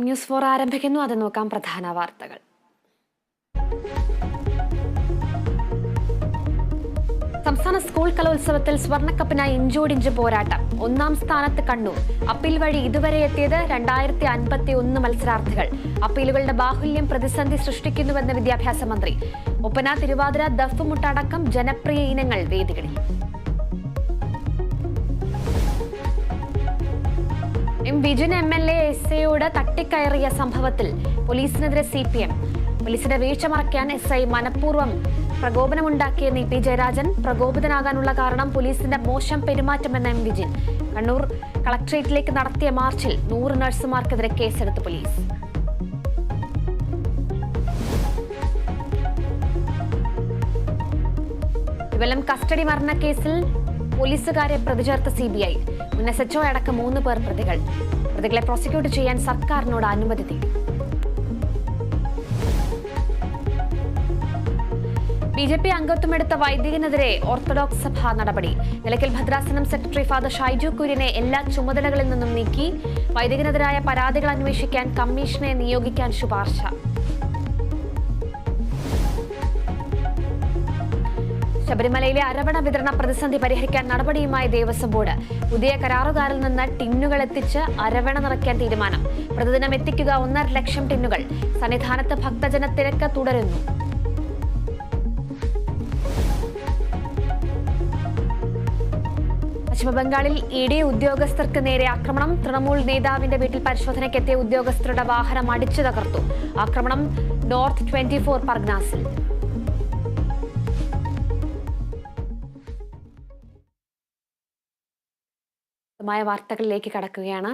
News 4 ആരംഭിക്കുന്നു. അത് നോക്കാം പ്രധാന വാർത്തകൾ. സംസ്ഥാന സ്കൂൾ കലോത്സവത്തിൽ സ്വർണ്ണക്കപ്പിനായി ഇഞ്ചോടിഞ്ച് പോരാട്ടം. 1ാം സ്ഥാനത്ത് കണ്ണൂർ. അപ്പീൽ വഴി ഇതുവരെ എത്തിയത് 2051 മത്സരാർത്ഥികൾ. അപ്പീലുകളുടെ ബാഹുല്യം പ്രതിസന്ധി സൃഷ്ടിക്കുന്നുവെന്ന് വിദ്യാഭ്യാസ മന്ത്രി. ഒപ്പന, തിരുവാതിര, ദഫ്മുട്ടടക്കം ജനപ്രിയ ഇനങ്ങൾ വേദികളിൽ. വിജിൻ MLA SIയോട് തട്ടിക്കയറിയ സംഭവത്തിൽ പോലീസിനെതിരെ CPM. പോലീസിന്റെ വീഴ്ച മറയ്ക്കാൻ SI മനഃപൂർവ്വം പ്രകോപനമുണ്ടാക്കിയെന്ന് EP ജയരാജൻ. പ്രകോപിതനാകാനുള്ള കാരണം പോലീസിന്റെ മോശം പെരുമാറ്റമെന്ന വിജിൻ. കണ്ണൂർ കളക്ടറേറ്റിലേക്ക് നടത്തിയ മാർച്ചിൽ 100 നഴ്സുമാർക്കെതിരെ കേസെടുത്ത് പോലീസ്. ഇവലം കസ്റ്റഡി മരണക്കേസിൽ പോലീസുകാരെ പ്രതിചേർത്ത CBI. മുൻ SHO അടക്കം 3 പേർ പ്രതികൾ. പ്രതികളെ പ്രോസിക്യൂട്ട് ചെയ്യാൻ സർക്കാരിനോട് അനുമതി തേടി. BJP അംഗത്വമെടുത്ത വൈദികനെതിരെ ഓർത്തഡോക്സ് സഭ നടപടി. നിലയ്ക്കൽ ഭദ്രാസനം സെക്രട്ടറി ഫാദർ ഷൈജു കുര്യനെ എല്ലാ ചുമതലകളിൽ നിന്നും നീക്കി. വൈദികനെതിരായ പരാതികൾ അന്വേഷിക്കാൻ കമ്മീഷനെ നിയോഗിക്കാൻ ശുപാർശ. ശബരിമലയിലെ അരവണ വിതരണ പ്രതിസന്ധി പരിഹരിക്കാൻ നടപടിയുമായി ദേവസ്വം ബോർഡ്. പുതിയ കരാറുകാരിൽ നിന്ന് ടിന്നുകൾ എത്തിച്ച് അരവണ നിറയ്ക്കാൻ തീരുമാനം. പ്രതിദിനം എത്തിക്കുക 1.5 ലക്ഷം ടിന്നുകൾ. സന്നിധാനത്ത് ഭക്തജന തിരക്ക് തുടരുന്നു. പശ്ചിമബംഗാളിൽ ED ഉദ്യോഗസ്ഥർക്ക് നേരെ ആക്രമണം. തൃണമൂൽ നേതാവിന്റെ വീട്ടിൽ പരിശോധനയ്ക്കെത്തിയ ഉദ്യോഗസ്ഥരുടെ വാഹനം അടിച്ചു തകർത്തു. ആക്രമണം നോർത്ത് 24 പർഗനാസിൽ. വാർത്തകളിലേക്ക് കടക്കുകയാണ്.